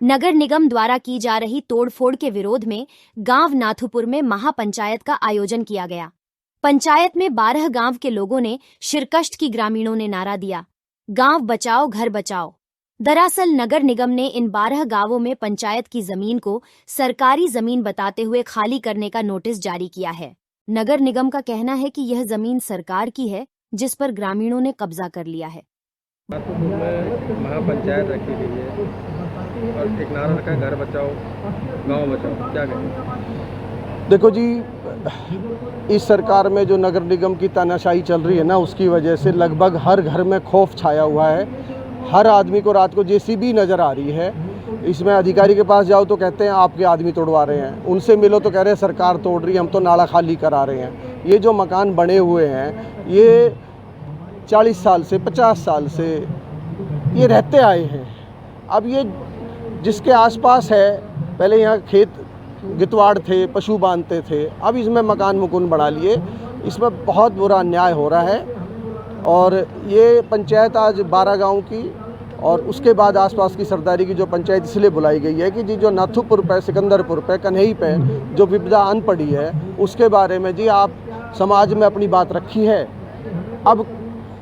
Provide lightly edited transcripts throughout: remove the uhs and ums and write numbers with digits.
नगर निगम द्वारा की जा रही तोड़फोड़ के विरोध में गांव नाथुपुर में महापंचायत का आयोजन किया गया। पंचायत में 12 गांव के लोगों ने शिरकष्ट की ग्रामीणों ने नारा दिया, गांव बचाओ घर बचाओ। दरअसल नगर निगम ने इन 12 गांवों में पंचायत की जमीन को सरकारी जमीन बताते हुए खाली करने का नोटिस जारी किया है। नगर निगम का कहना है कि यह जमीन सरकार की है, जिस पर ग्रामीणों ने कब्जा कर लिया है। नाथुपुर में महापंचायत रखी गई है और एक नारा रखा है, घर बचाओ गांव बचाओ। क्या कहें? देखो जी, इस सरकार में जो नगर निगम की तानाशाही चल रही है ना, उसकी वजह से लगभग हर घर में खौफ छाया हुआ है। हर आदमी को रात को जेसीबी नज़र आ रही है। इसमें अधिकारी के पास जाओ तो कहते हैं आपके आदमी तोड़वा रहे हैं, उनसे मिलो तो कह रहे हैं सरकार तोड़ रही है, हम तो नाला खाली करा रहे हैं। ये जो मकान बने हुए हैं ये 40 साल से 50 साल से ये रहते आए हैं। अब ये जिसके आसपास है, पहले यहाँ खेत गितवाड़ थे, पशु बांधते थे, अब इसमें मकान मुकुन बना लिए। इसमें बहुत बुरा अन्याय हो रहा है। और ये पंचायत आज 12 गांव की और उसके बाद आसपास की सरदारी की जो पंचायत इसलिए बुलाई गई है कि जी जो नाथुपुर पे, सिकंदरपुर पे, कन्हई पे जो विपदा आन पड़ी है उसके बारे में जी आप समाज में अपनी बात रखी है। अब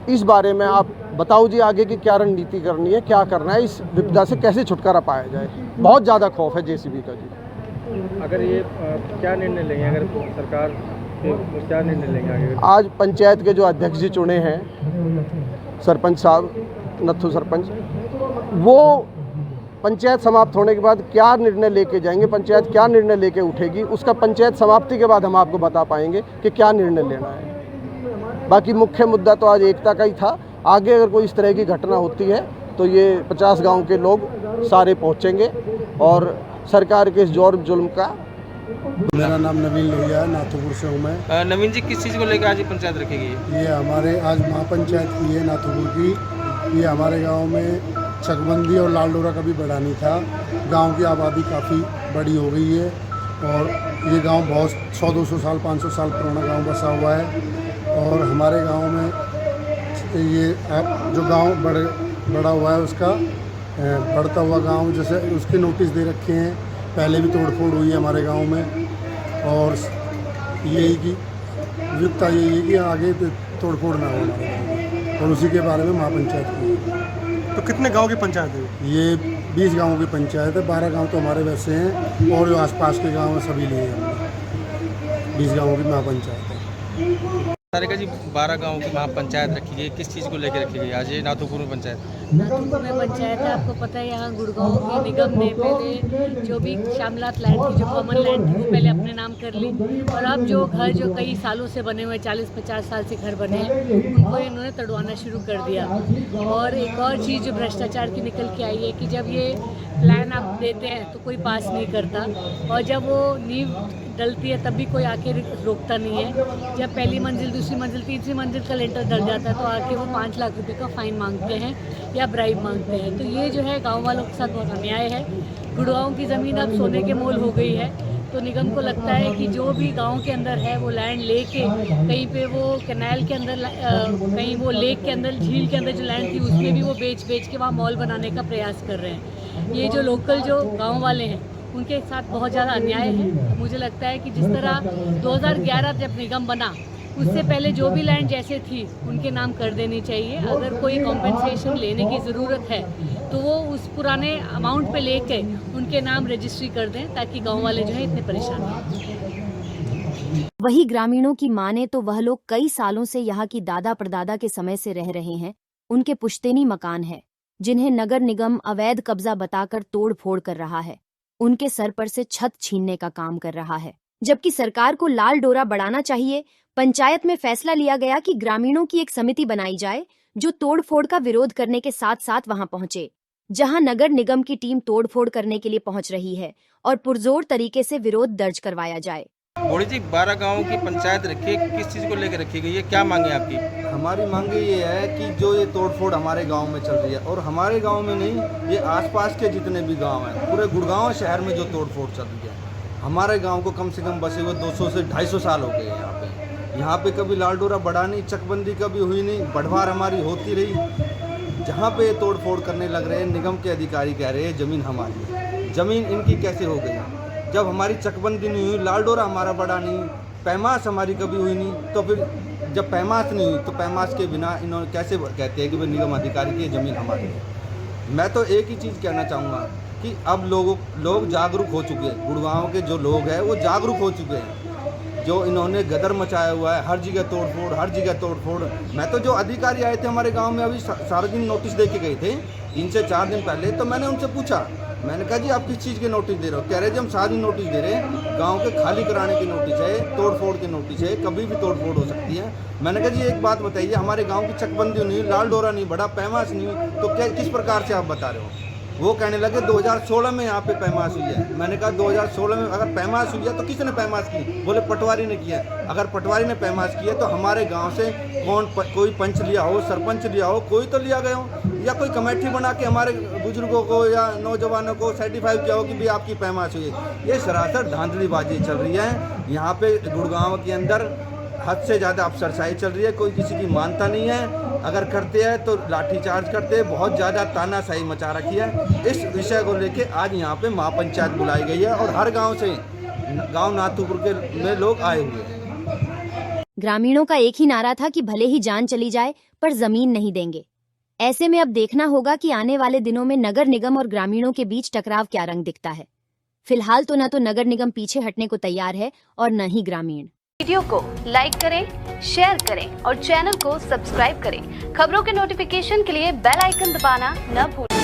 इस बारे में आप बताओ जी आगे की क्या रणनीति करनी है, क्या करना है, इस विपदा से कैसे छुटकारा पाया जाए। बहुत ज़्यादा खौफ है जेसीबी का जी। अगर ये क्या निर्णय लेंगे, अगर सरकार क्या निर्णय लेंगे आगे? आज पंचायत के जो अध्यक्ष जी चुने हैं, सरपंच साहब, नत्थु सरपंच, वो पंचायत समाप्त होने के बाद क्या निर्णय लेके जाएंगे, पंचायत क्या निर्णय लेके उठेगी, उसका पंचायत समाप्ति के बाद हम आपको बता पाएंगे कि क्या निर्णय लेना है। बाकी मुख्य मुद्दा तो आज एकता का ही था। आगे अगर कोई इस तरह की घटना होती है तो ये 50 गांव के लोग सारे पहुंचेंगे और सरकार के इस जोर जुल्म का। मेरा नाम नवीन लोहिया है, नाथुपुर से हूँ मैं। नवीन जी, किस चीज़ को लेकर आज पंचायत रखी गई है? ये हमारे आज महापंचायत की है नाथुपुर की। ये हमारे गांव में चकबंदी और लाल डोरा का भी बढ़ानी था। गांव की आबादी काफ़ी बड़ी हो गई है और ये गांव बहुत 100-200 साल 500 साल पुराना गांव बसा हुआ है। और हमारे गांव में ये अब जो गांव बड़ा हुआ है उसका बढ़ता हुआ गांव जैसे उसके नोटिस दे रखे हैं। पहले भी तोड़फोड़ हुई है हमारे गांव में और यही कि विपता यही है कि आगे तोड़फोड़ ना हो हमारे गाँव में, और उसी के बारे में महापंचायत की। तो कितने गांव की पंचायत है? ये 20 गाँव की पंचायत है। 12 गाँव तो हमारे वैसे हैं और जो आसपास के गाँव हैं सभी लिए हमने। 20 गाँवों की महापंचायत है। तारिका जी, 12 गांव की महापंचायत रखी गई, किस चीज़ को लेकर रखी गई आज ये नाथुपुर में पंचायत? नाथुपुर में पंचायत है, आपको पता है यहाँ गुड़गांव के निगम ने पहले जो भी शामलात लैंड थी, जो कॉमन लैंड थी, वो पहले अपने नाम कर ली। और अब जो घर जो कई सालों से बने हुए 40-50 साल से घर बने हैं उनको इन्होंने तड़वाना शुरू कर दिया। और एक और चीज़ जो भ्रष्टाचार की निकल के आई है कि जब ये प्लान आप देते हैं तो कोई पास नहीं करता और जब वो नींव डलती है तब भी कोई आके रोकता नहीं है। जब पहली मंजिल, दूसरी मंजिल, तीसरी मंजिल का लेंटर डल जाता है तो आके वो 5 लाख रुपए का फाइन मांगते हैं या ब्राइब मांगते हैं। तो ये जो है गांव वालों के साथ बहुत अन्याय है। गुड़गांव की ज़मीन अब सोने के मोल हो गई है, तो निगम को लगता है कि जो भी गांव के अंदर है वो लैंड लेके कहीं पे वो कैनाल के अंदर, कहीं वो लेक के अंदर, झील के अंदर जो लैंड थी उसमें भी वो बेच के वहाँ मॉल बनाने का प्रयास कर रहे हैं। ये जो लोकल जो गाँव वाले हैं उनके साथ बहुत ज़्यादा अन्याय है। मुझे लगता है कि जिस तरह 2011 जब निगम बना उससे पहले जो भी लैंड जैसे थी उनके नाम कर देनी चाहिए। अगर कोई कॉम्पेंसेशन लेने की ज़रूरत है तो वो उस पुराने अमाउंट पे लेके उनके नाम रजिस्ट्री कर दें ताकि गांव वाले जो है इतने परेशान हैं। वही ग्रामीणों की माने तो वह लोग कई सालों से यहाँ की दादा परदादा के समय से रह रहे हैं। उनके पुश्तैनी मकान है जिन्हें नगर निगम अवैध कब्जा बताकर तोड़ फोड़ कर रहा है। उनके सर पर से छत छीनने का काम कर रहा है, जबकि सरकार को लाल डोरा बढ़ाना चाहिए। पंचायत में फैसला लिया गया कि ग्रामीणों की एक समिति बनाई जाए जो तोड़फोड़ का विरोध करने के साथ साथ वहां पहुंचे, जहां नगर निगम की टीम तोड़फोड़ करने के लिए पहुंच रही है, और पुरजोर तरीके से विरोध दर्ज करवाया जाए। बोली जी, 12 गांवों की पंचायत रखी है, किस चीज़ को लेकर रखी गई है, क्या मांगे आपकी? हमारी मांगे ये है कि जो ये तोड़फोड़ हमारे गांव में चल रही है, और हमारे गांव में नहीं, ये आसपास के जितने भी गांव हैं, पूरे गुड़गांव शहर में जो तोड़फोड़ चल रही है, हमारे गांव को कम से कम बसे हुए 200 से 250 साल हो गए हैं। यहाँ पे कभी लाल डोरा बढ़ा नहीं, चकबंदी कभी हुई नहीं, बढ़वार हमारी होती रही। जहाँ पे तोड़फोड़ करने लग रहे हैं, निगम के अधिकारी कह रहे हैं ज़मीन हमारी है। ज़मीन इनकी कैसे हो गई? जब हमारी चकबंदी नहीं हुई, लाल डोरा हमारा बड़ा नहीं, पैमाश हमारी कभी हुई नहीं, तो फिर जब पैमाश नहीं हुई तो पैमाश के बिना इन्होंने कैसे कहते हैं कि भाई निगम अधिकारी की ज़मीन हमारी है? मैं तो एक ही चीज़ कहना चाहूँगा कि अब लोग जागरूक हो चुके हैं। गुड़गांव के जो लोग हैं वो जागरूक हो चुके हैं। जो इन्होंने गदर मचाया हुआ है, हर जगह तोड़फोड़, हर जगह तोड़फोड़। मैं तो जो अधिकारी आए थे हमारे गांव में अभी सार्वजनिक नोटिस दे के गए थे इनसे 4 दिन पहले, तो मैंने उनसे पूछा, मैंने कहा जी आप किस चीज़ के नोटिस दे रहे हो? कह रहे जी हम सारी नोटिस दे रहे हैं, गांव के खाली कराने की नोटिस है, तोड़फोड़ की नोटिस है, कभी भी तोड़फोड़ हो सकती है। मैंने कहा जी एक बात बताइए, हमारे गांव की चकबंदी नहीं, लाल डोरा नहीं बढ़ा, पैमाश नहीं हुई, तो क्या किस प्रकार से आप बता रहे हो? वो कहने लगे 2016 में यहाँ पे पैमाश हुई है। मैंने कहा 2016 में अगर पैमाश हुई है तो किसने पैमाश की? बोले पटवारी ने किया। अगर पटवारी ने पैमाश किया तो हमारे गांव से कोई पंच लिया हो, सरपंच लिया हो, कोई तो लिया गया हो, या कोई कमेटी बना के हमारे बुजुर्गों को या नौजवानों को सर्टिफाई किया हो कि भाई आपकी पैमाश हुई है। ये सरासर धांधलीबाजी चल रही है यहाँ पे गुड़गांव के अंदर। हद से ज़्यादा अफसरशाही चल रही है, कोई किसी की मानता नहीं है, अगर करते हैं तो लाठीचार्ज करते हैं, बहुत ज़्यादा तानाशाही मचा रखी है। इस विषय को लेके आज यहाँ पे महापंचायत बुलाई गई है और हर गांव से, गांव नाथूपुर के में लोग आए हुए हैं। ग्रामीणों का एक ही नारा था कि भले ही जान चली जाए पर जमीन नहीं देंगे। ऐसे में अब देखना होगा कि आने वाले दिनों में नगर निगम और ग्रामीणों के बीच टकराव क्या रंग दिखता है। फिलहाल तो न तो नगर निगम पीछे हटने को तैयार है और न ही ग्रामीण। वीडियो को लाइक करें, शेयर करें और चैनल को सब्सक्राइब करें। खबरों के नोटिफिकेशन के लिए बेल आइकन दबाना न भूलें।